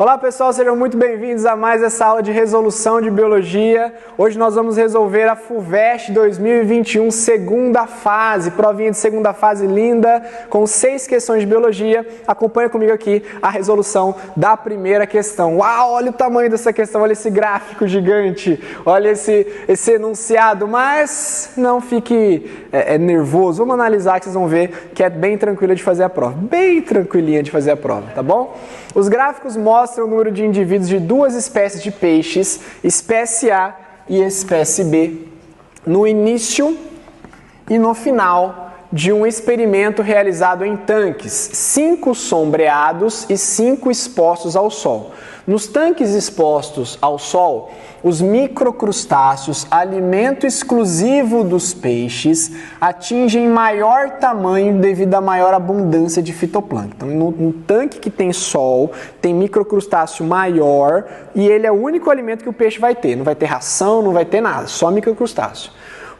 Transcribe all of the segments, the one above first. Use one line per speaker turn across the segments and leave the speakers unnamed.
Olá pessoal, sejam muito bem-vindos a mais essa aula de resolução de biologia. Hoje nós vamos resolver a FUVEST 2021, segunda fase, provinha de segunda fase linda, com 6 questões de biologia. Acompanha comigo aqui a resolução da primeira questão. Uau, olha o tamanho dessa questão, olha esse gráfico gigante, olha esse enunciado, mas não fique nervoso. Vamos analisar que vocês vão ver que é bem tranquila de fazer a prova, bem tranquilinha de fazer a prova, tá bom? Os gráficos mostram o número de indivíduos de duas espécies de peixes, espécie A e espécie B, no início e no final de um experimento realizado em tanques, 5 sombreados e 5 expostos ao sol. Nos tanques expostos ao sol, os microcrustáceos, alimento exclusivo dos peixes, atingem maior tamanho devido à maior abundância de fitoplâncton. No tanque que tem sol, tem microcrustáceo maior e ele é o único alimento que o peixe vai ter. Não vai ter ração, não vai ter nada, só microcrustáceo.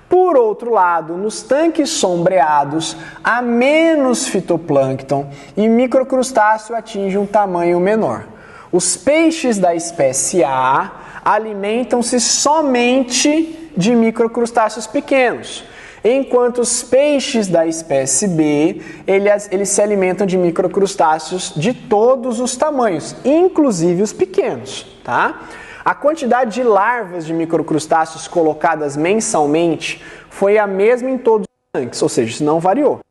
Por outro lado, nos tanques sombreados, há menos fitoplâncton e microcrustáceo atinge um tamanho menor. Os peixes da espécie A alimentam-se somente de microcrustáceos pequenos, enquanto os peixes da espécie B, eles se alimentam de microcrustáceos de todos os tamanhos, inclusive os pequenos, tá? A quantidade de larvas de microcrustáceos colocadas mensalmente foi a mesma em todos os tanques, ou seja, isso não variou.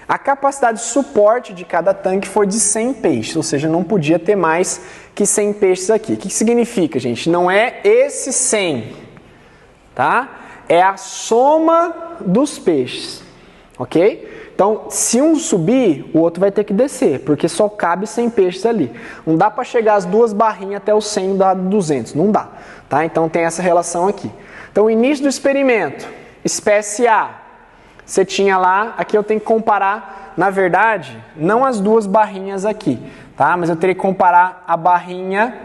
A capacidade de suporte de cada tanque foi de 100 peixes, ou seja, não podia ter mais que 100 peixes aqui. O que significa, gente? Não é esse 100, tá? É a soma dos peixes, ok? Então, se um subir, o outro vai ter que descer, porque só cabe 100 peixes ali. Não dá para chegar as duas barrinhas até o 100 dá 200, não dá, tá? Então tem essa relação aqui. Então, o início do experimento, espécie A, você tinha lá, aqui eu tenho que comparar, na verdade, não as duas barrinhas aqui, tá? Mas eu teria que comparar a barrinha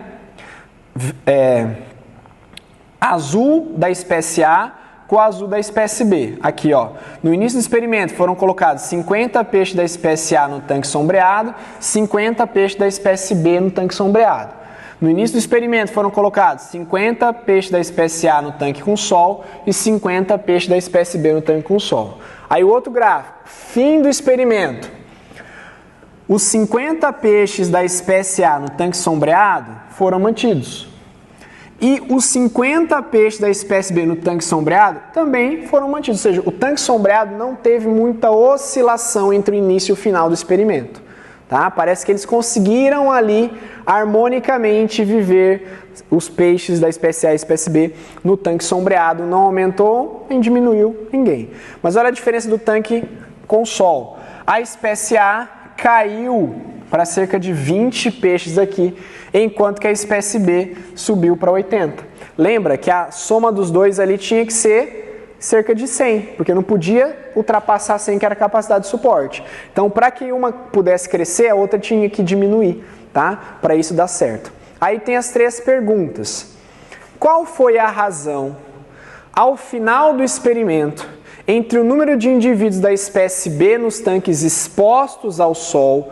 azul da espécie A com o azul da espécie B. Aqui, ó, no início do experimento foram colocados 50 peixes da espécie A no tanque sombreado, 50 peixes da espécie B no tanque sombreado. No início do experimento foram colocados 50 peixes da espécie A no tanque com sol e 50 peixes da espécie B no tanque com sol. Aí o outro gráfico, fim do experimento. Os 50 peixes da espécie A no tanque sombreado foram mantidos. E os 50 peixes da espécie B no tanque sombreado também foram mantidos. Ou seja, o tanque sombreado não teve muita oscilação entre o início e o final do experimento. Tá? Parece que eles conseguiram ali harmonicamente viver os peixes da espécie A e espécie B no tanque sombreado. Não aumentou nem diminuiu ninguém. Mas olha a diferença do tanque com sol. A espécie A caiu para cerca de 20 peixes aqui, enquanto que a espécie B subiu para 80. Lembra que a soma dos dois ali tinha que ser cerca de 100, porque não podia ultrapassar 100, que era a capacidade de suporte. Então, para que uma pudesse crescer, a outra tinha que diminuir, tá? Para isso dar certo. Aí tem as 3 perguntas. Qual foi a razão, ao final do experimento, entre o número de indivíduos da espécie B nos tanques expostos ao sol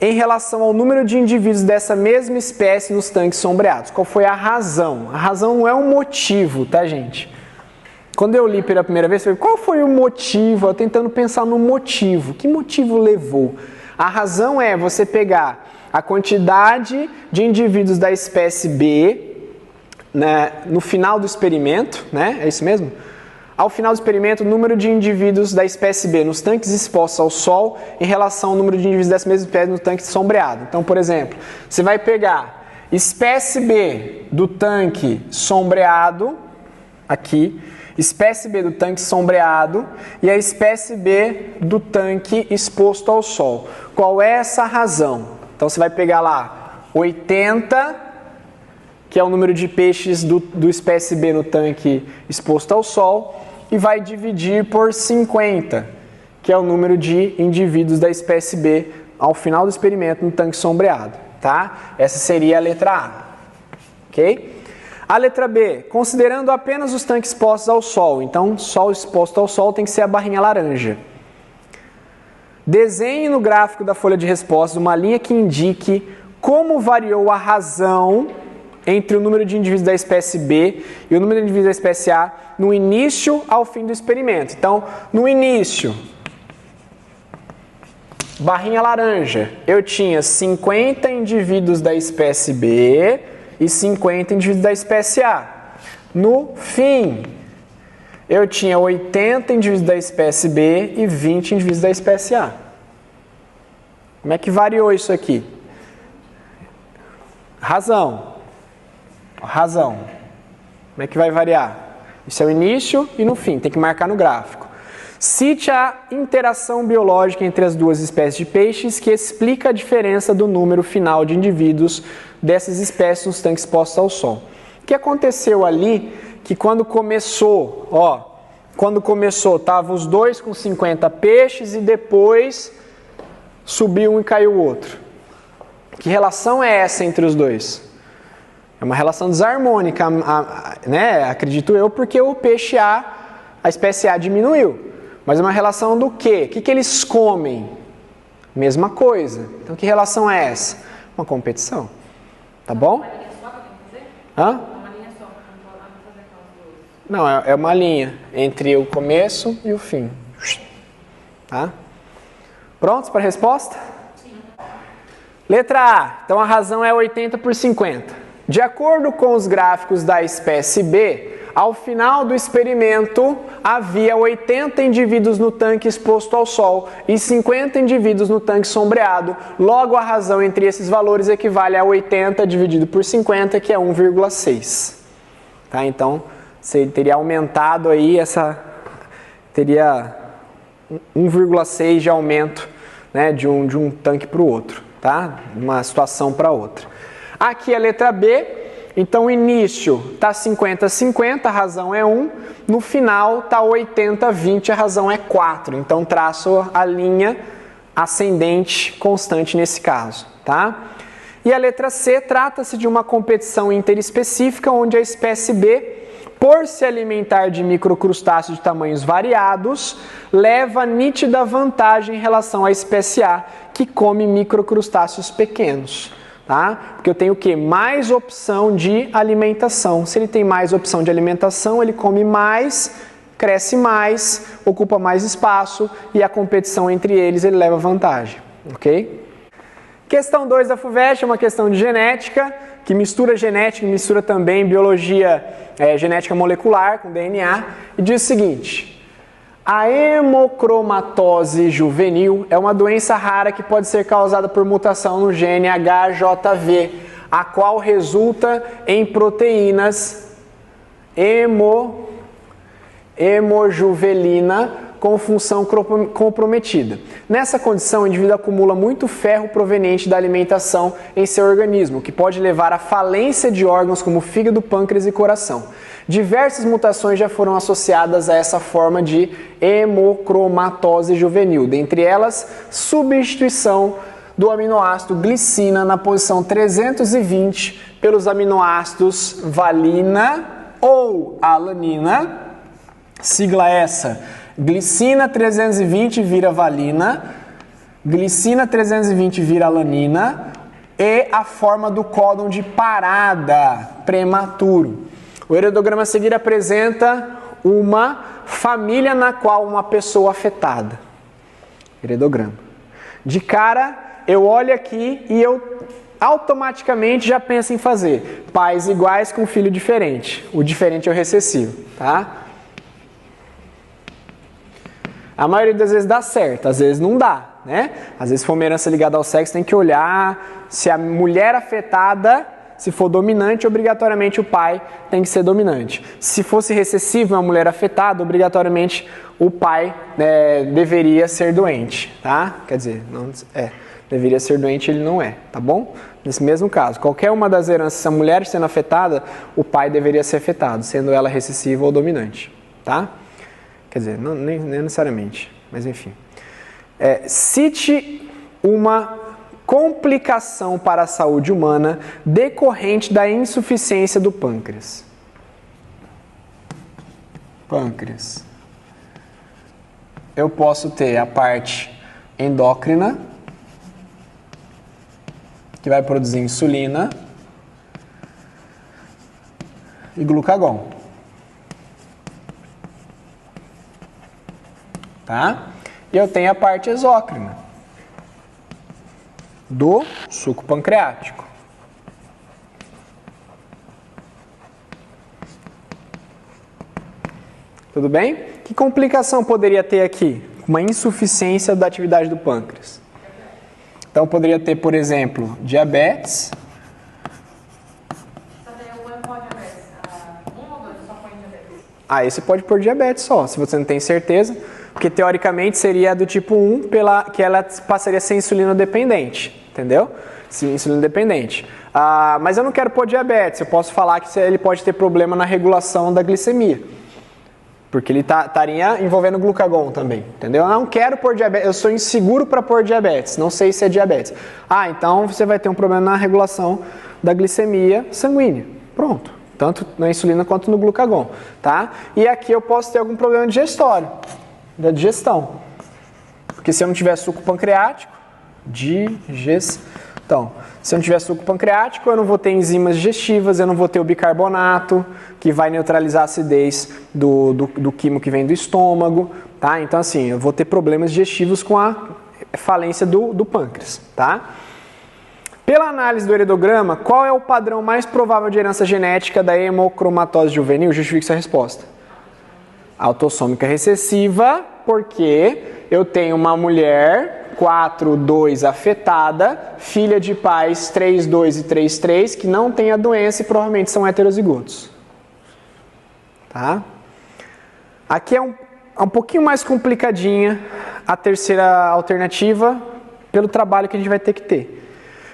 em relação ao número de indivíduos dessa mesma espécie nos tanques sombreados? Qual foi a razão? A razão não é um motivo, tá, gente? Quando eu li pela primeira vez, eu falei, qual foi o motivo? Eu tentando pensar no motivo. Que motivo levou? A razão é você pegar a quantidade de indivíduos da espécie B, né, no final do experimento, né? É isso mesmo? Ao final do experimento, o número de indivíduos da espécie B nos tanques expostos ao sol em relação ao número de indivíduos dessa mesma espécie no tanque sombreado. Então, por exemplo, você vai pegar espécie B do tanque sombreado, aqui, espécie B do tanque sombreado e a espécie B do tanque exposto ao sol. Qual é essa razão? Então, você vai pegar lá 80, que é o número de peixes do espécie B no tanque exposto ao sol, e vai dividir por 50, que é o número de indivíduos da espécie B ao final do experimento no tanque sombreado, tá? Essa seria a letra A, ok? A letra B, considerando apenas os tanques expostos ao sol, então sol exposto ao sol tem que ser a barrinha laranja. Desenhe no gráfico da folha de respostas uma linha que indique como variou a razão entre o número de indivíduos da espécie B e o número de indivíduos da espécie A no início ao fim do experimento. Então, no início, barrinha laranja, eu tinha 50 indivíduos da espécie B e 50 indivíduos da espécie A. No fim, eu tinha 80 indivíduos da espécie B e 20 indivíduos da espécie A. Como é que variou isso aqui? Razão. Razão. Como é que vai variar? Isso é o início e no fim, tem que marcar no gráfico. Cite a interação biológica entre as duas espécies de peixes que explica a diferença do número final de indivíduos dessas espécies nos tanques expostos ao sol. O que aconteceu ali, que quando começou, estavam os dois com 50 peixes e depois subiu um e caiu o outro. Que relação é essa entre os dois? É uma relação desarmônica, né? Acredito eu, porque o peixe A, a espécie A diminuiu. Mas é uma relação do quê? O que eles comem? Mesma coisa. Então, que relação é essa? Uma competição. Tá bom? Uma linha só que eu tenho que fazer? Hã? Uma linha só. Não vou fazer aquelas duas. Não, é uma linha entre o começo e o fim. Tá? Prontos para a resposta? Sim. Letra A. Então, a razão é 80 por 50. De acordo com os gráficos da espécie B, ao final do experimento, havia 80 indivíduos no tanque exposto ao sol e 50 indivíduos no tanque sombreado. Logo, a razão entre esses valores equivale a 80 dividido por 50, que é 1,6. Tá? Então, você teria aumentado aí teria 1,6 de aumento, né, de um tanque para o outro, tá? De uma situação para outra. Aqui a letra B, então o início está 50-50, a razão é 1, no final está 80-20, a razão é 4, então traço a linha ascendente constante nesse caso, tá? E a letra C trata-se de uma competição interespecífica onde a espécie B, por se alimentar de microcrustáceos de tamanhos variados, leva nítida vantagem em relação à espécie A, que come microcrustáceos pequenos. Tá? Porque eu tenho o quê? Mais opção de alimentação. Se ele tem mais opção de alimentação, ele come mais, cresce mais, ocupa mais espaço e a competição entre eles ele leva vantagem. Ok? Questão 2 da FUVEST é uma questão de genética, que mistura genética e mistura também biologia, genética molecular com DNA, e diz o seguinte: a hemocromatose juvenil é uma doença rara que pode ser causada por mutação no gene HJV, a qual resulta em proteínas hemojuvelina com função comprometida. Nessa condição, o indivíduo acumula muito ferro proveniente da alimentação em seu organismo, que pode levar à falência de órgãos como fígado, pâncreas e coração. Diversas mutações já foram associadas a essa forma de hemocromatose juvenil, dentre elas, substituição do aminoácido glicina na posição 320 pelos aminoácidos valina ou alanina, sigla essa, glicina 320 vira valina, glicina 320 vira alanina e a forma do códon de parada prematuro. O heredograma a seguir apresenta uma família na qual uma pessoa afetada. Heredograma. De cara, eu olho aqui e eu automaticamente já penso em fazer pais iguais com filho diferente. O diferente é o recessivo, tá? A maioria das vezes dá certo, às vezes não dá, né? Às vezes, se for uma herança ligada ao sexo, tem que olhar se a mulher afetada, se for dominante, obrigatoriamente o pai tem que ser dominante. Se fosse recessivo, uma mulher afetada, obrigatoriamente o pai deveria ser doente, tá? Quer dizer, não, deveria ser doente, ele não é, tá bom? Nesse mesmo caso, qualquer uma das heranças, a mulher sendo afetada, o pai deveria ser afetado, sendo ela recessiva ou dominante, tá? Quer dizer, nem necessariamente, mas enfim. Cite uma complicação para a saúde humana decorrente da insuficiência do pâncreas. Pâncreas. Eu posso ter a parte endócrina, que vai produzir insulina e glucagon. Tá? E eu tenho a parte exócrina do suco pancreático. Tudo bem? Que complicação poderia ter aqui? Uma insuficiência da atividade do pâncreas. Então poderia ter, por exemplo, diabetes. Esse pode pôr diabetes só, se você não tem certeza. Porque teoricamente seria do tipo 1, que ela passaria a ser insulino dependente. Entendeu? Insulino dependente. Mas eu não quero pôr diabetes. Eu posso falar que ele pode ter problema na regulação da glicemia. Porque ele estaria envolvendo glucagon também, entendeu? Eu não quero pôr diabetes, eu sou inseguro para pôr diabetes, não sei se é diabetes. Então você vai ter um problema na regulação da glicemia sanguínea. Pronto, tanto na insulina quanto no glucagon, tá? E aqui eu posso ter algum problema digestório, da digestão. Porque se eu não tiver suco pancreático, digestão. Se eu não tiver suco pancreático, eu não vou ter enzimas digestivas, eu não vou ter o bicarbonato, que vai neutralizar a acidez do quimo que vem do estômago, tá? Então, assim, eu vou ter problemas digestivos com a falência do pâncreas, tá? Pela análise do heredograma, qual é o padrão mais provável de herança genética da hemocromatose juvenil? Justifique sua resposta. Autossômica recessiva, porque eu tenho uma mulher 4-2 afetada, filha de pais 3-2 e 3-3, que não tem a doença e provavelmente são heterozigotos. Tá? Aqui é um pouquinho mais complicadinha a terceira alternativa, pelo trabalho que a gente vai ter que ter.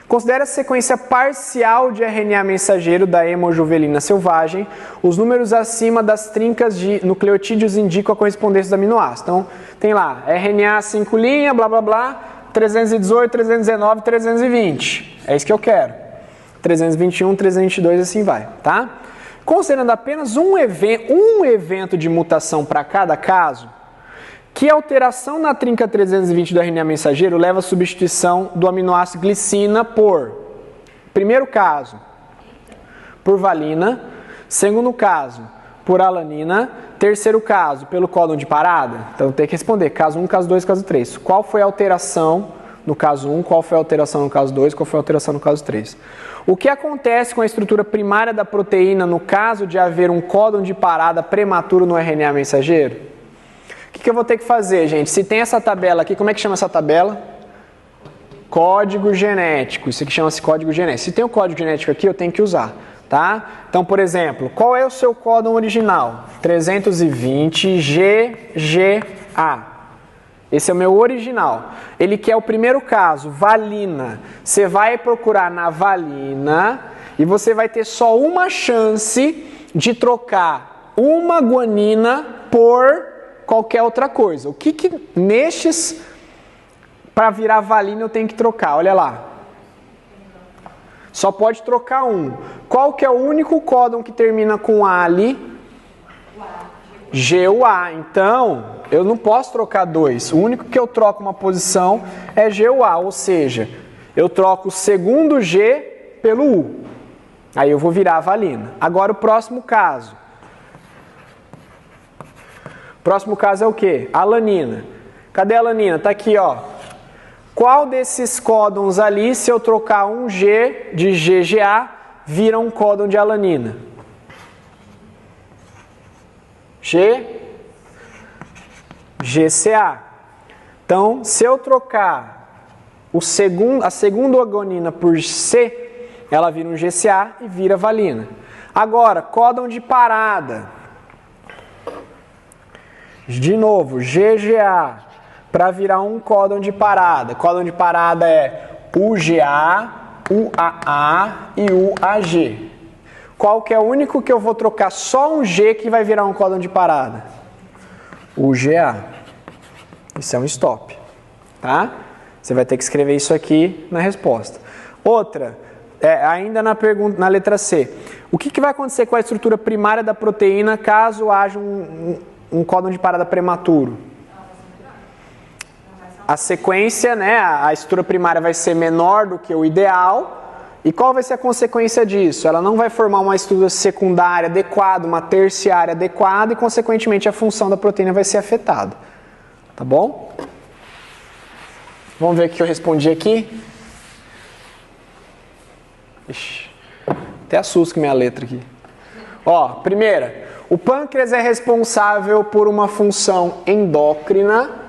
Considere a sequência parcial de RNA mensageiro da hemojuvelina selvagem. Os números acima das trincas de nucleotídeos indicam a correspondência dos aminoácidos. Então, tem lá, RNA 5 linha, blá, blá, blá, 318, 319, 320. É isso que eu quero. 321, 322, assim vai, tá? Considerando apenas um evento de mutação para cada caso, que alteração na trinca 320 do RNA mensageiro leva à substituição do aminoácido glicina por, primeiro caso, por valina, segundo caso, por alanina, terceiro caso, pelo códon de parada? Então tem que responder, caso 1, caso 2, caso 3. Qual foi a alteração no caso 1, qual foi a alteração no caso 2, qual foi a alteração no caso 3? O que acontece com a estrutura primária da proteína no caso de haver um códon de parada prematuro no RNA mensageiro? O que eu vou ter que fazer, gente? Se tem essa tabela aqui, como é que chama essa tabela? Código genético. Isso aqui chama-se código genético. Se tem o código genético aqui, eu tenho que usar, tá? Então, por exemplo, qual é o seu códon original? 320GGA. Esse é o meu original. Ele quer o primeiro caso, valina. Você vai procurar na valina e você vai ter só uma chance de trocar uma guanina por qualquer outra coisa. O que nestes, para virar valina, eu tenho que trocar? Olha lá. Só pode trocar um. Qual que é o único códon que termina com ali? GUA. Então, eu não posso trocar dois. O único que eu troco uma posição é GUA, ou seja, eu troco o segundo G pelo U. Aí eu vou virar a valina. Agora o próximo caso. Próximo caso é o quê? Alanina. Cadê a alanina? Tá aqui, ó. Qual desses códons ali, se eu trocar um G de GGA, vira um códon de alanina? GCA. Então, se eu trocar a segunda guanina por C, ela vira um GCA e vira valina. Agora, códon de parada. De novo, GGA, para virar um códon de parada. Códon de parada é UGA, UAA e UAG. Qual que é o único que eu vou trocar só um G que vai virar um códon de parada? UGA. Isso é um stop, tá? Você vai ter que escrever isso aqui na resposta. Outra, ainda na pergunta, na letra C. O que vai acontecer com a estrutura primária da proteína caso haja um códon de parada prematuro? A sequência, né, a estrutura primária vai ser menor do que o ideal, E qual vai ser a consequência disso? Ela não vai formar uma estrutura secundária adequada, uma terciária adequada e, consequentemente, a função da proteína vai ser afetada. Tá bom? Vamos ver o que eu respondi aqui. Ixi, até assusto com minha letra aqui. Ó, primeira, o pâncreas é responsável por uma função endócrina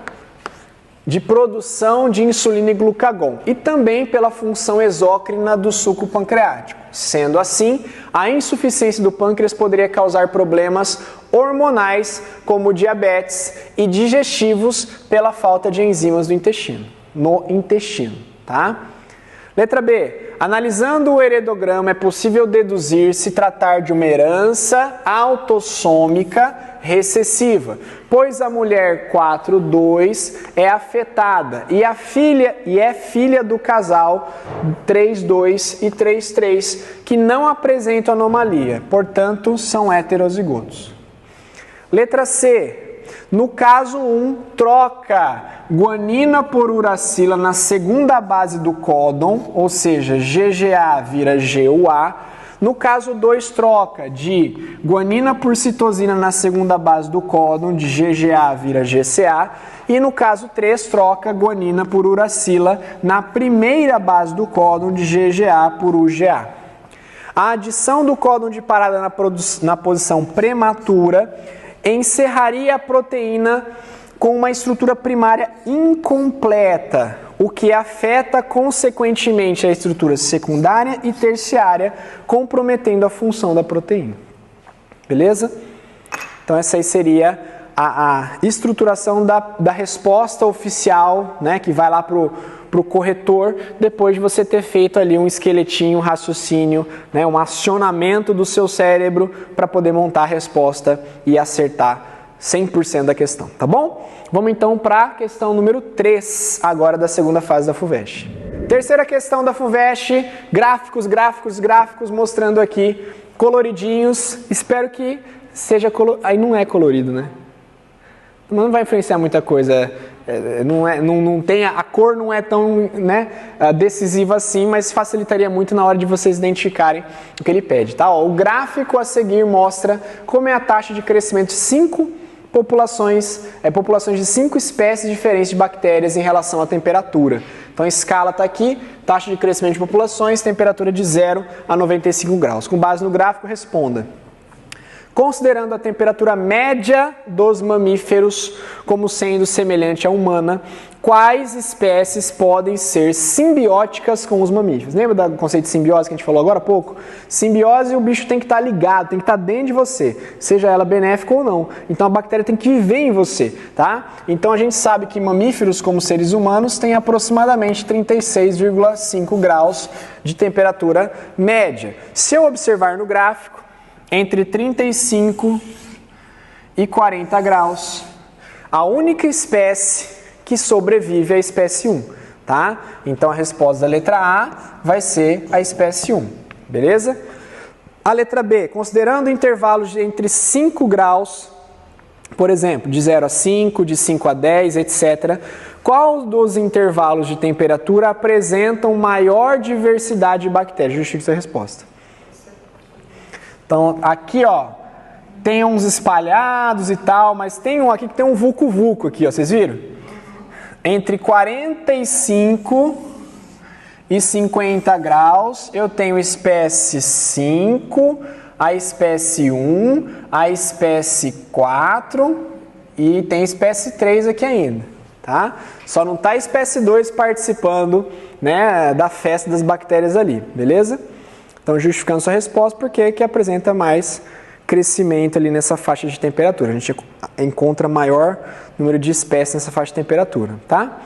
de produção de insulina e glucagon e também pela função exócrina do suco pancreático. Sendo assim, a insuficiência do pâncreas poderia causar problemas hormonais como diabetes e digestivos pela falta de enzimas no intestino, tá? Letra B. Analisando o heredograma, é possível deduzir se tratar de uma herança autossômica recessiva, pois a mulher 4-2 é afetada e é filha do casal 3-2 e 3-3, que não apresentam anomalia, portanto, são heterozigotos. Letra C. No caso 1, troca guanina por uracila na segunda base do códon, ou seja, GGA vira GUA. No caso 2, troca de guanina por citosina na segunda base do códon, de GGA vira GCA. E no caso 3, troca guanina por uracila na primeira base do códon, de GGA por UGA. A adição do códon de parada na posição prematura encerraria a proteína com uma estrutura primária incompleta, o que afeta consequentemente a estrutura secundária e terciária, comprometendo a função da proteína. Beleza? Então essa aí seria a estruturação da resposta oficial, né, que vai lá para o corretor, depois de você ter feito ali um esqueletinho, um raciocínio, né, um acionamento do seu cérebro para poder montar a resposta e acertar 100% da questão, tá bom? Vamos então para a questão número 3, agora da segunda fase da FUVEST. Terceira questão da FUVEST, gráficos, mostrando aqui coloridinhos. Espero que seja colorido. Aí não é colorido, né? Não vai influenciar muita coisa. A cor não é tão, né, decisiva assim, mas facilitaria muito na hora de vocês identificarem o que ele pede, tá? Ó, o gráfico a seguir mostra como é a taxa de crescimento de 5 populações de 5 espécies diferentes de bactérias em relação à temperatura. Então a escala está aqui, taxa de crescimento de populações, temperatura de 0 a 95 graus. Com base no gráfico, responda. Considerando a temperatura média dos mamíferos como sendo semelhante à humana, quais espécies podem ser simbióticas com os mamíferos? Lembra do conceito de simbiose que a gente falou agora há pouco? Simbiose, o bicho tem que estar ligado, tem que estar dentro de você, seja ela benéfica ou não. Então a bactéria tem que viver em você, tá? Então a gente sabe que mamíferos como seres humanos têm aproximadamente 36,5 graus de temperatura média. Se eu observar no gráfico, entre 35 e 40 graus, a única espécie que sobrevive é a espécie 1, tá? Então a resposta da letra A vai ser a espécie 1, beleza? A letra B, considerando intervalos de entre 5 graus, por exemplo, de 0 a 5, de 5 a 10, etc., qual dos intervalos de temperatura apresentam maior diversidade de bactérias? Justifique sua resposta. Então, aqui, ó, tem uns espalhados e tal, mas tem um aqui que tem um vulco-vulco aqui, ó, vocês viram? Entre 45 e 50 graus, eu tenho espécie 5, a espécie 1, a espécie 4 e tem espécie 3 aqui ainda, tá? Só não tá a espécie 2 participando, né, da festa das bactérias ali, beleza? Então, justificando sua resposta, porque que apresenta mais crescimento ali nessa faixa de temperatura. A gente encontra maior número de espécies nessa faixa de temperatura, tá?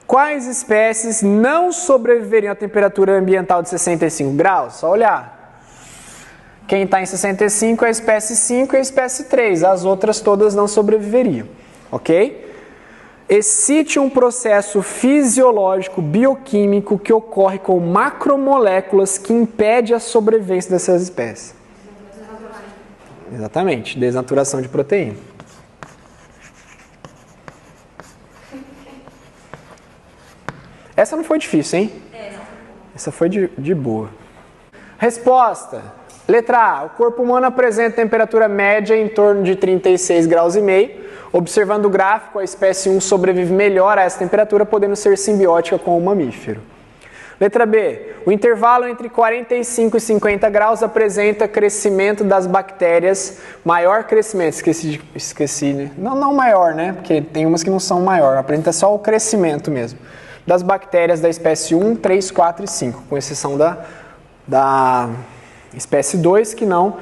Quais espécies não sobreviveriam à temperatura ambiental de 65 graus? Só olhar. Quem está em 65 é a espécie 5 e a espécie 3. As outras todas não sobreviveriam, ok? Excite um processo fisiológico bioquímico que ocorre com macromoléculas que impede a sobrevivência dessas espécies. Exatamente, desnaturação de proteína. Essa não foi difícil, hein? Essa foi de boa. Resposta. Letra A. O corpo humano apresenta temperatura média em torno de 36 graus e meio. Observando o gráfico, a espécie 1 sobrevive melhor a essa temperatura, podendo ser simbiótica com o mamífero. Letra B. O intervalo entre 45 e 50 graus apresenta crescimento das bactérias, maior crescimento, esqueci, né? Não maior, né? Porque tem umas que não são maior, apresenta só o crescimento mesmo, das bactérias da espécie 1, 3, 4 e 5, com exceção da espécie 2, que não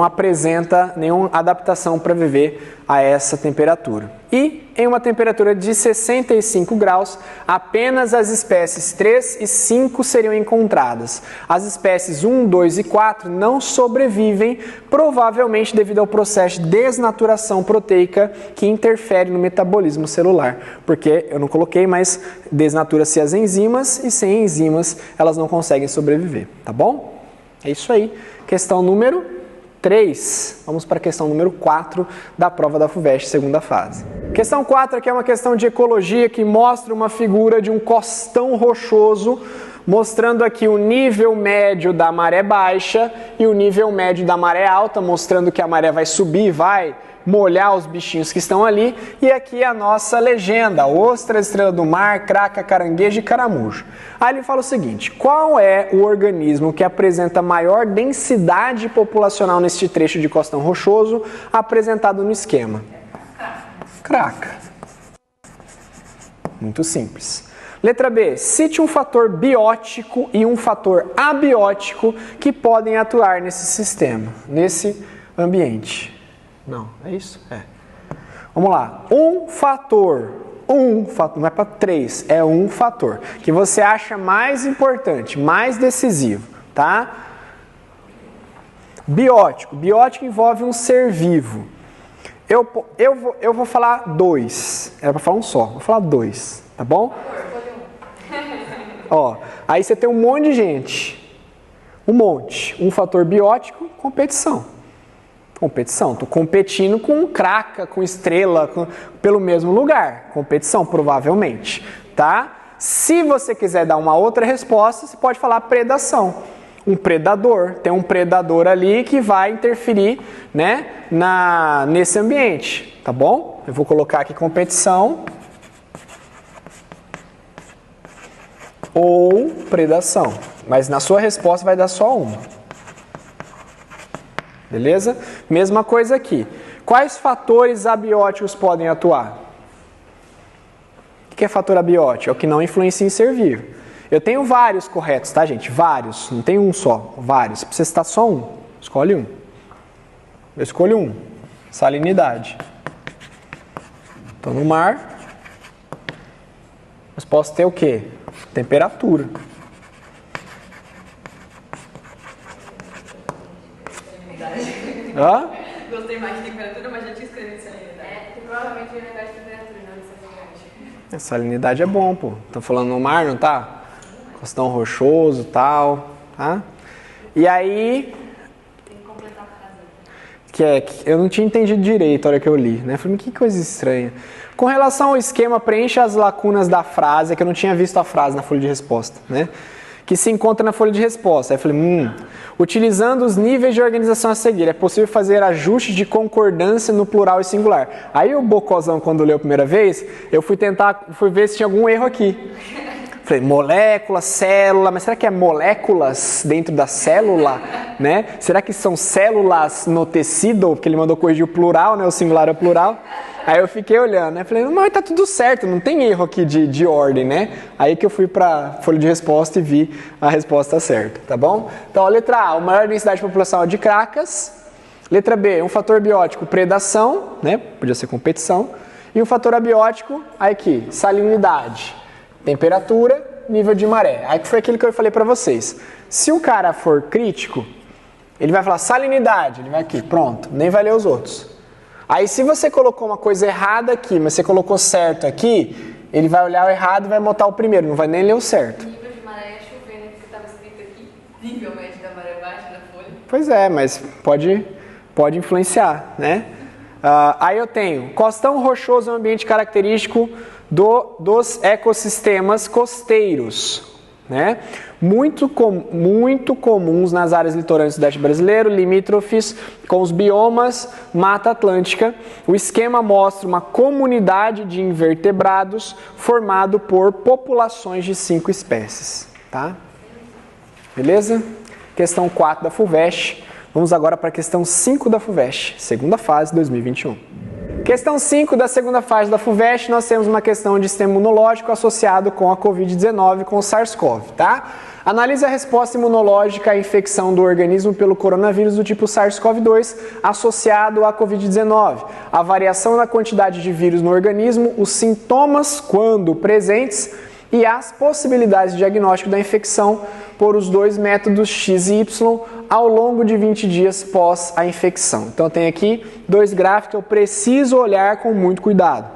apresenta nenhuma adaptação para viver a essa temperatura. E em uma temperatura de 65 graus, apenas as espécies 3 e 5 seriam encontradas. As espécies 1, 2 e 4 não sobrevivem, provavelmente devido ao processo de desnaturação proteica que interfere no metabolismo celular. Porque, eu não coloquei, mas desnatura-se as enzimas e sem enzimas elas não conseguem sobreviver, tá bom? É isso aí. Questão número 3. Vamos para a questão número 4 da prova da FUVEST, segunda fase. Questão 4 aqui é uma questão de ecologia que mostra uma figura de um costão rochoso, mostrando aqui o nível médio da maré baixa e o nível médio da maré alta, mostrando que a maré vai subir, vai molhar os bichinhos que estão ali. E aqui a nossa legenda: ostra, estrela do mar, craca, caranguejo e caramujo. Aí ele fala o seguinte: qual é o organismo que apresenta maior densidade populacional neste trecho de costão rochoso apresentado no esquema? Craca. Muito simples. Letra B. Cite um fator biótico e um fator abiótico que podem atuar nesse sistema, nesse ambiente. Não, é isso? É. Vamos lá. Um fator, não é para 3, é um fator, que você acha mais importante, mais decisivo, tá? Biótico. Biótico envolve um ser vivo. Eu vou falar 2. Era para falar um só, vou falar 2, tá bom? Ó, aí você tem um monte de gente. Um monte. Um fator biótico, competição. Competição, estou competindo com um craca, com estrela, pelo mesmo lugar. Competição, provavelmente, tá? Se você quiser dar uma outra resposta, você pode falar predação. Um predador, tem um predador ali que vai interferir, né, nesse ambiente, tá bom? Eu vou colocar aqui competição ou predação, mas na sua resposta vai dar só uma. Beleza? Mesma coisa aqui. Quais fatores abióticos podem atuar? O que é fator abiótico? É o que não influencia em ser vivo. Eu tenho vários corretos, tá, gente? Vários. Não tem um só. Vários. Se você citar só um, escolhe um. Eu escolho um. Salinidade. Estou no mar. Mas posso ter o quê? Temperatura. Hã?
Gostei mais de temperatura, mas já tinha escrevido salinidade.
Que provavelmente é negócio de temperatura, não de salinidade.
A salinidade é bom, pô. Estão falando no mar, não tá? Costão rochoso e tal, tá? E aí...
Tem que completar a frase.
Eu não tinha entendido direito a hora que eu li, né? Falei, que coisa estranha. Com relação ao esquema, preencha as lacunas da frase, que eu não tinha visto a frase na folha de resposta, né? Que se encontra na folha de resposta. Aí eu falei, utilizando os níveis de organização a seguir, é possível fazer ajustes de concordância no plural e singular. Aí o bocozão, quando leu a primeira vez, eu fui ver se tinha algum erro aqui. Falei, molécula, célula, mas será que é moléculas dentro da célula, né? Será que são células no tecido? Porque ele mandou corrigir o plural, né? O singular é o plural. Aí eu fiquei olhando, né? Falei, mas tá tudo certo, não tem erro aqui de ordem, né? Aí que eu fui pra folha de resposta e vi a resposta certa, tá bom? Então, a letra A, a maior densidade de população é de cracas. Letra B, um fator biótico, predação, né? Podia ser competição. E um fator abiótico, aí aqui, salinidade. Temperatura, nível de maré. Aí que foi aquilo que eu falei para vocês. Se o cara for crítico, ele vai falar salinidade, ele vai aqui, pronto, nem vai ler os outros. Aí se você colocou uma coisa errada aqui, mas você colocou certo aqui, ele vai olhar o errado e vai botar o primeiro, não vai nem ler o certo.
Nível de maré é chovendo, que estava escrito aqui. Nível médio da maré baixa na folha.
Pois é, mas pode influenciar, né? Aí eu tenho, costão rochoso é um ambiente característico dos ecossistemas costeiros, né? Muito comuns nas áreas litorâneas do Sudeste brasileiro, limítrofes com os biomas Mata Atlântica. O esquema mostra uma comunidade de invertebrados formado por populações de 5 espécies, tá? Beleza? Questão 4 da FUVEST. Vamos agora para a questão 5 da FUVEST, segunda fase 2021. Questão 5 da segunda fase da FUVEST, nós temos uma questão de sistema imunológico associado com a Covid-19, com o SARS-CoV, tá? Analise a resposta imunológica à infecção do organismo pelo coronavírus do tipo SARS-CoV-2 associado à Covid-19. A variação na quantidade de vírus no organismo, os sintomas quando presentes e as possibilidades de diagnóstico da infecção por os 2 métodos X e Y ao longo de 20 dias pós a infecção. Então tem aqui 2 gráficos que eu preciso olhar com muito cuidado.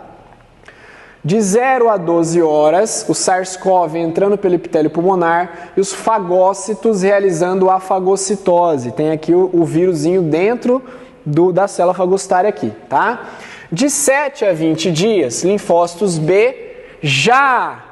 De 0 a 12 horas, o SARS-CoV entrando pelo epitélio pulmonar e os fagócitos realizando a fagocitose. Tem aqui o vírusinho dentro da célula fagocitária aqui, tá? De 7 a 20 dias, linfócitos B já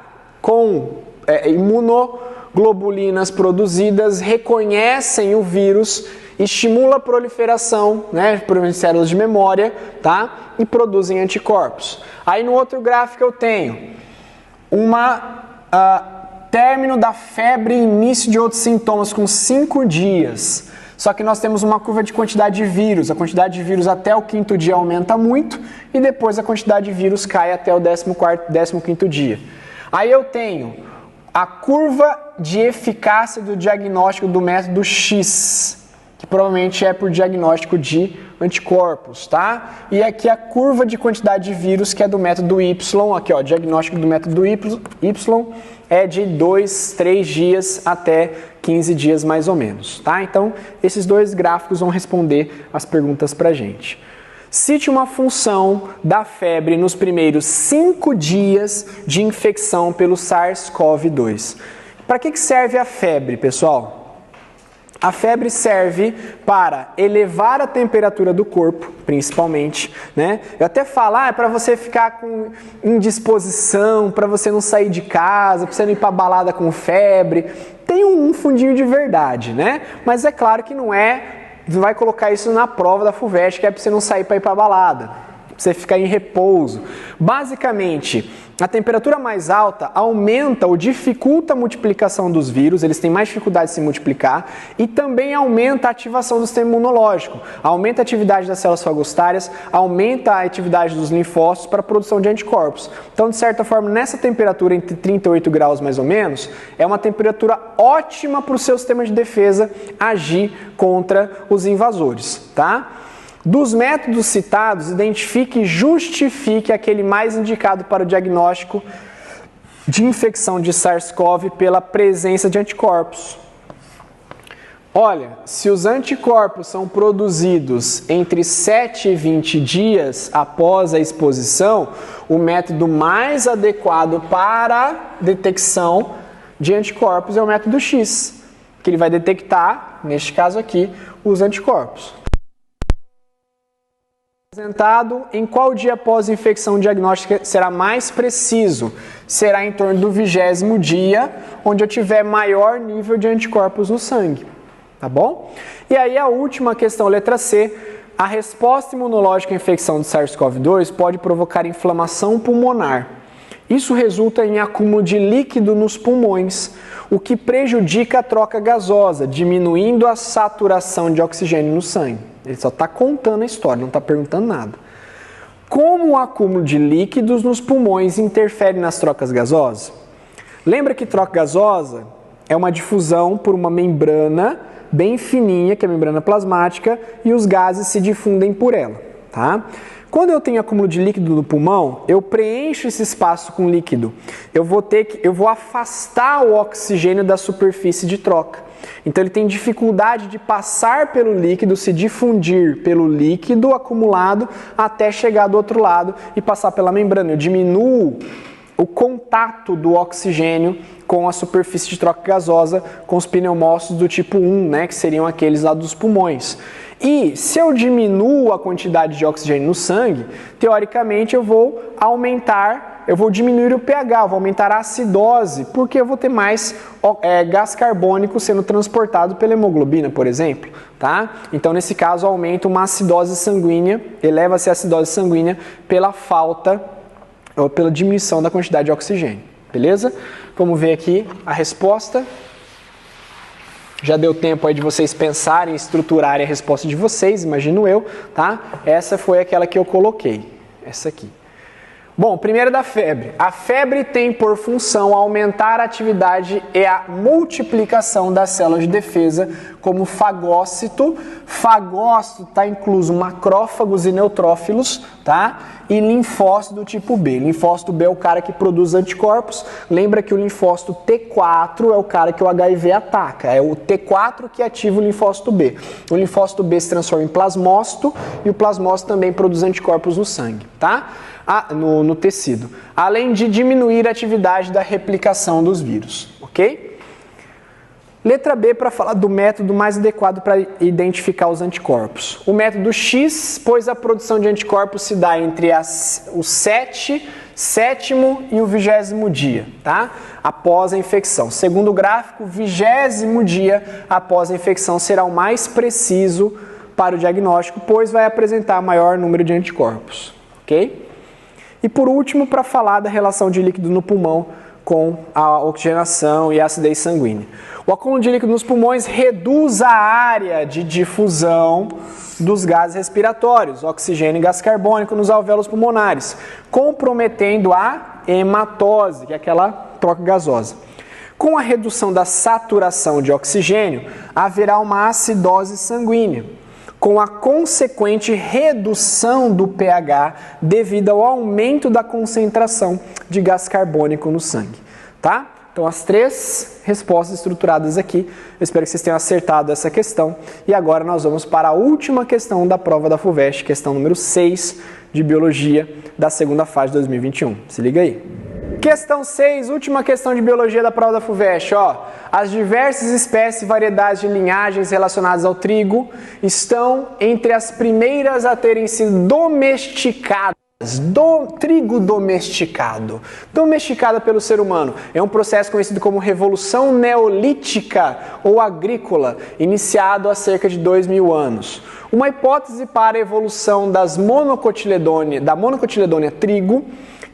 com imunoglobulinas produzidas reconhecem o vírus, estimula a proliferação, né, por células de memória, tá? E produzem anticorpos. Aí no outro gráfico eu tenho término da febre e início de outros sintomas com 5 dias. Só que nós temos uma curva de quantidade de vírus. A quantidade de vírus até o 5º dia aumenta muito e depois a quantidade de vírus cai até o 15º dia. Aí eu tenho a curva de eficácia do diagnóstico do método X, que provavelmente é por diagnóstico de anticorpos, tá? E aqui a curva de quantidade de vírus, que é do método Y, aqui ó, diagnóstico do método Y é de 2, 3 dias até 15 dias mais ou menos, tá? Então, esses 2 gráficos vão responder as perguntas pra gente. Cite uma função da febre nos primeiros 5 dias de infecção pelo SARS-CoV-2. Para que serve a febre, pessoal? A febre serve para elevar a temperatura do corpo, principalmente, né? Eu até falo, é para você ficar com indisposição, para você não sair de casa, para você não ir para balada com febre. Tem um fundinho de verdade, né? Mas é claro que não vai colocar isso na prova da FUVEST, que é para você não sair para ir para balada, para você ficar em repouso. Basicamente, a temperatura mais alta aumenta ou dificulta a multiplicação dos vírus, eles têm mais dificuldade de se multiplicar, e também aumenta a ativação do sistema imunológico, aumenta a atividade das células fagocitárias, aumenta a atividade dos linfócitos para a produção de anticorpos. Então, de certa forma, nessa temperatura entre 38 graus mais ou menos, é uma temperatura ótima para o seu sistema de defesa agir contra os invasores, tá? Dos métodos citados, identifique e justifique aquele mais indicado para o diagnóstico de infecção de SARS-CoV pela presença de anticorpos. Olha, se os anticorpos são produzidos entre 7 e 20 dias após a exposição, o método mais adequado para detecção de anticorpos é o método X, que ele vai detectar, neste caso aqui, os anticorpos. Apresentado em qual dia após a infecção diagnóstica será mais preciso? Será em torno do 20º dia, onde eu tiver maior nível de anticorpos no sangue, tá bom? E aí a última questão, letra C, a resposta imunológica à infecção de SARS-CoV-2 pode provocar inflamação pulmonar. Isso resulta em acúmulo de líquido nos pulmões, o que prejudica a troca gasosa, diminuindo a saturação de oxigênio no sangue. Ele só está contando a história, não está perguntando nada. Como o acúmulo de líquidos nos pulmões interfere nas trocas gasosas? Lembra que troca gasosa é uma difusão por uma membrana bem fininha, que é a membrana plasmática, e os gases se difundem por ela, tá? Quando eu tenho acúmulo de líquido no pulmão, eu preencho esse espaço com líquido. Eu vou afastar o oxigênio da superfície de troca. Então ele tem dificuldade de passar pelo líquido, se difundir pelo líquido acumulado até chegar do outro lado e passar pela membrana. Eu diminuo o contato do oxigênio com a superfície de troca gasosa, com os pneumócitos do tipo 1, né, que seriam aqueles lá dos pulmões. E se eu diminuo a quantidade de oxigênio no sangue, teoricamente eu vou aumentar eu vou diminuir o pH, vou aumentar a acidose, porque eu vou ter mais gás carbônico sendo transportado pela hemoglobina, por exemplo, tá? Então, nesse caso, aumenta uma acidose sanguínea, eleva-se a acidose sanguínea pela falta ou pela diminuição da quantidade de oxigênio, beleza? Vamos ver aqui a resposta. Já deu tempo aí de vocês pensarem, estruturarem a resposta de vocês, imagino eu, tá? Essa foi aquela que eu coloquei, essa aqui. Bom, primeiro da febre. A febre tem por função aumentar a atividade e a multiplicação das células de defesa, como fagócito. Fagócito está incluso macrófagos e neutrófilos, tá? E linfócito do tipo B. Linfócito B é o cara que produz anticorpos. Lembra que o linfócito T4 é o cara que o HIV ataca. É o T4 que ativa o linfócito B. O linfócito B se transforma em plasmócito e o plasmócito também produz anticorpos no sangue, tá? No tecido, além de diminuir a atividade da replicação dos vírus, ok? Letra B para falar do método mais adequado para identificar os anticorpos. O método X, pois a produção de anticorpos se dá entre o 7º e o 20º dia, tá? Após a infecção. Segundo o gráfico, o 20º dia após a infecção será o mais preciso para o diagnóstico, pois vai apresentar maior número de anticorpos, ok? E por último, para falar da relação de líquido no pulmão com a oxigenação e a acidez sanguínea. O acúmulo de líquido nos pulmões reduz a área de difusão dos gases respiratórios, oxigênio e gás carbônico nos alvéolos pulmonares, comprometendo a hematose, que é aquela troca gasosa. Com a redução da saturação de oxigênio, haverá uma acidose sanguínea, com a consequente redução do pH devido ao aumento da concentração de gás carbônico no sangue, tá? Então, as 3 respostas estruturadas aqui, eu espero que vocês tenham acertado essa questão. E agora nós vamos para a última questão da prova da FUVEST, questão número 6 de Biologia da segunda fase de 2021. Se liga aí. Questão 6, última questão de biologia da prova da FUVEST, ó. As diversas espécies e variedades de linhagens relacionadas ao trigo estão entre as primeiras a terem sido domesticadas. Trigo domesticado. Domesticada pelo ser humano. É um processo conhecido como Revolução Neolítica ou Agrícola, iniciado há cerca de 2.000 anos. Uma hipótese para a evolução da monocotiledônia trigo,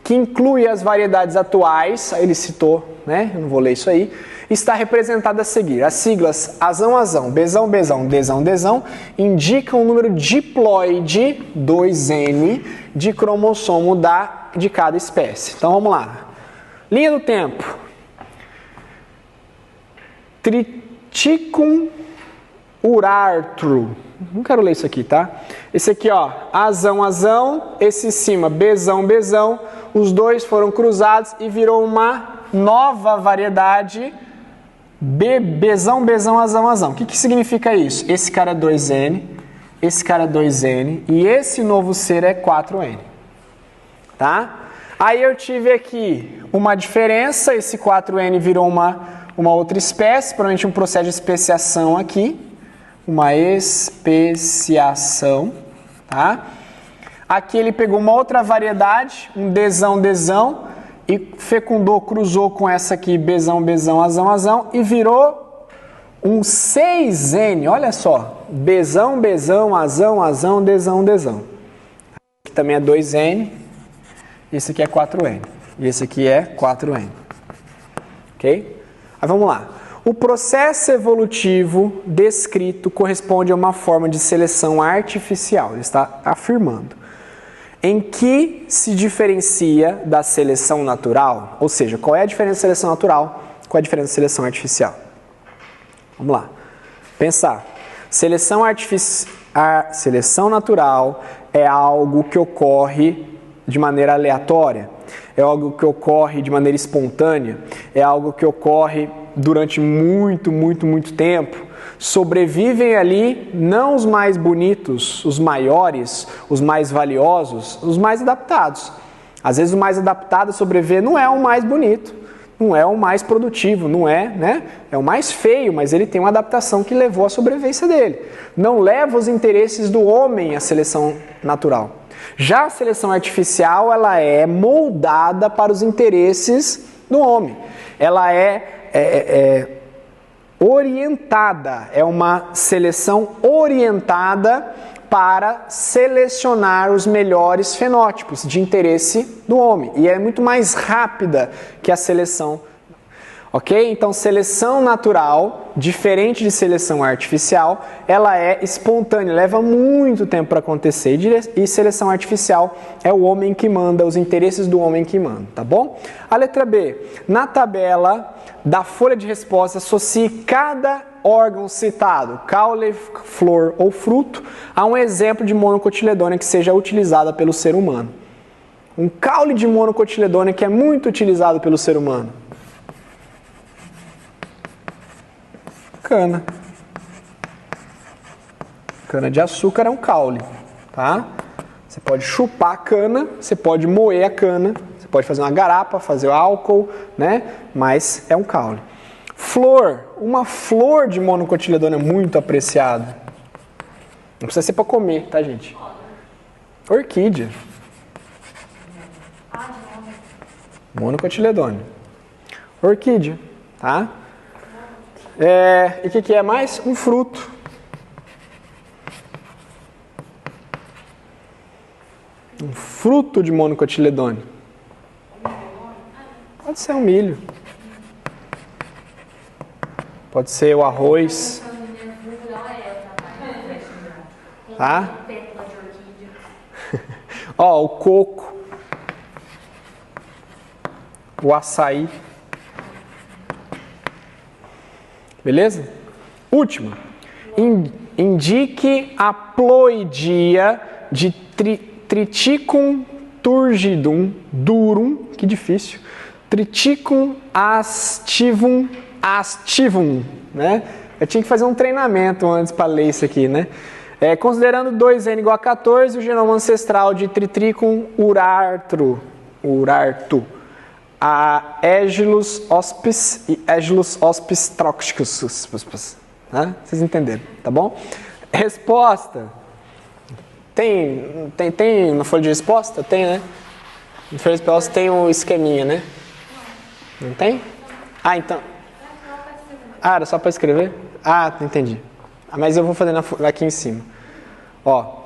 que inclui as variedades atuais, ele citou, né? Eu não vou ler isso aí, está representada a seguir. As siglas azão, bezão, desão, indicam o número diploide 2N de cromossomo de cada espécie. Então vamos lá. Linha do tempo. Triticum urartro. Não quero ler isso aqui, tá? Esse aqui, ó, azão, esse em cima, bezão, os dois foram cruzados e virou uma nova variedade, bezão, azão. O que significa isso? Esse cara é 2N, esse cara é 2N e esse novo ser é 4N, tá? Aí eu tive aqui uma diferença, esse 4N virou uma outra espécie, provavelmente um processo de especiação aqui, uma especiação, tá? Aqui ele pegou uma outra variedade, um desão, e fecundou, cruzou com essa aqui, bezão, azão, e virou um 6N, olha só, bezão, azão, desão. Aqui também é 2N, esse aqui é 4N, e esse aqui é 4N, ok? Aí vamos lá. O processo evolutivo descrito corresponde a uma forma de seleção artificial, ele está afirmando, em que se diferencia da seleção natural, ou seja, qual é a diferença da seleção natural, qual é a diferença da seleção artificial? Vamos lá, pensar. Seleção natural é algo que ocorre de maneira aleatória, é algo que ocorre de maneira espontânea, é algo que ocorre durante muito tempo, sobrevivem ali não os mais bonitos, os maiores, os mais valiosos, os mais adaptados. Às vezes o mais adaptado a sobreviver não é o mais bonito, não é o mais produtivo, não é, né? É o mais feio, mas ele tem uma adaptação que levou à sobrevivência dele. Não leva os interesses do homem à seleção natural. Já a seleção artificial, ela é moldada para os interesses do homem. Ela é orientada, é uma seleção orientada para selecionar os melhores fenótipos de interesse do homem. E é muito mais rápida que a seleção. Ok? Então, seleção natural, diferente de seleção artificial, ela é espontânea, leva muito tempo para acontecer. E seleção artificial é o homem que manda, os interesses do homem que manda, tá bom? A letra B. Na tabela da folha de resposta, associe cada órgão citado, caule, flor ou fruto, a um exemplo de monocotiledônia que seja utilizada pelo ser humano. Um caule de monocotiledônia que é muito utilizado pelo ser humano. Cana. Cana de açúcar é um caule, tá? Você pode chupar a cana, você pode moer a cana, você pode fazer uma garapa, fazer álcool, né? Mas é um caule. Flor, uma flor de monocotiledônia muito apreciada. Não precisa ser para comer, tá, gente? Orquídea. Monocotiledônia. Orquídea, tá? E o que é mais? Um fruto. Um fruto de monocotiledônia. Pode ser um milho. Pode ser o arroz. Tá? Ó, o coco. O açaí. Beleza? Última. Indique a ploidia de Triticum turgidum durum, que difícil. Triticum astivum, né? Eu tinha que fazer um treinamento antes para ler isso aqui, né? Considerando 2N igual a 14, o genoma ancestral de Triticum urartu, a Aeglus hospis e Aeglus hospis troxicus, né? Vocês entenderam, tá bom? Resposta. Tem na folha de resposta? Tem, né? Na folha de resposta tem um esqueminha, né? Não tem? Ah, então. Ah, era só para escrever? Ah, entendi. Mas eu vou fazer aqui em cima. Ó.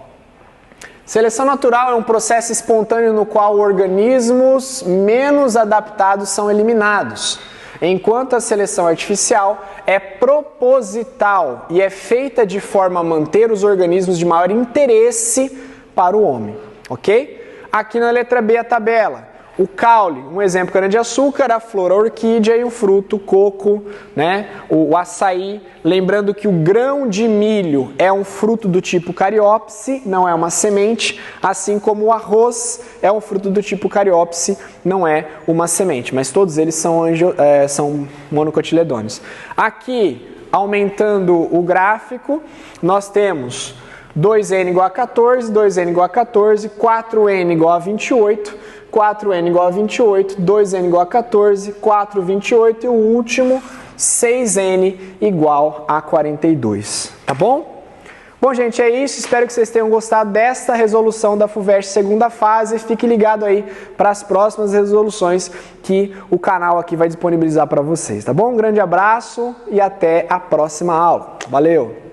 Seleção natural é um processo espontâneo no qual organismos menos adaptados são eliminados, enquanto a seleção artificial é proposital e é feita de forma a manter os organismos de maior interesse para o homem, ok? Aqui na letra B a tabela. O caule, um exemplo, cana-de-açúcar, a flor, a orquídea e o fruto, coco, né? O açaí. Lembrando que o grão de milho é um fruto do tipo cariópse, não é uma semente, assim como o arroz é um fruto do tipo cariópse, não é uma semente, mas todos eles são monocotiledôneos. Aqui, aumentando o gráfico, nós temos 2N igual a 14, 2N igual a 14, 4N igual a 28, 4N igual a 28, 2N igual a 14, 4, 28 e o último 6N igual a 42. Tá bom? Bom, gente, é isso. Espero que vocês tenham gostado desta resolução da FUVEST segunda fase. Fique ligado aí para as próximas resoluções que o canal aqui vai disponibilizar para vocês. Tá bom? Um grande abraço e até a próxima aula. Valeu!